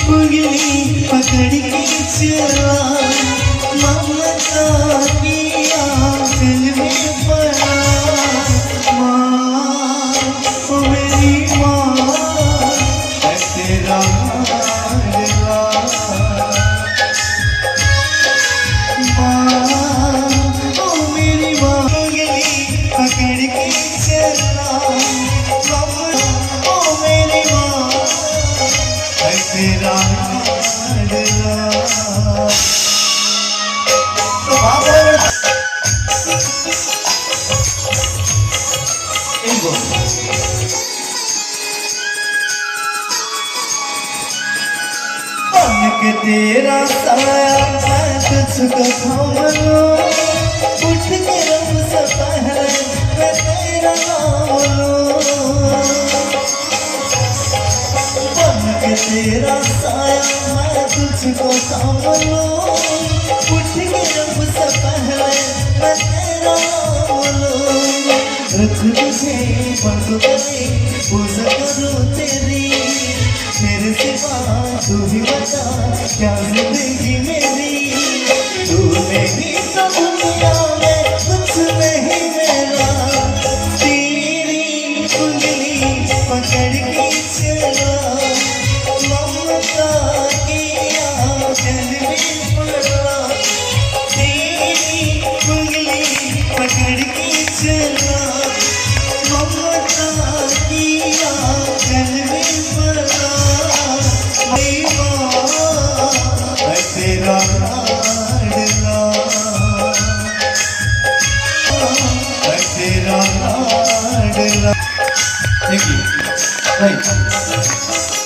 उंगली पकड़ के चला, ममता की आंचल में पड़ा। माँ ओ मेरी माँ है तेरा लाडला। माँ ओ मेरी माँ उंगली पकड़ के चला, ओ मेरी माँ है तेरा लाडला। बन के तेरा साया मैं तुझको थाम लूं, उठ के रब से पहले मैं तेरा नाम लूं। बन के तेरा साया मैं तुझको थाम लूं, उठ के रब से पहले मैं तेरा नाम लूं। रख तुझे पलकों में पूजा करूं तेरी, मेरे सिवा तू ही बता क्या जिंदगी मेरी। तू नहीं तो दुनिया में कुछ नहीं मेरा, तेरी उंगली पकड़ के चला, ममता की आंचल में पड़ा। तेरी उंगली पकड़ के चला, ममता की आंचल में पड़ा। तेरा लाडला, तेरा लाडला। Thank you.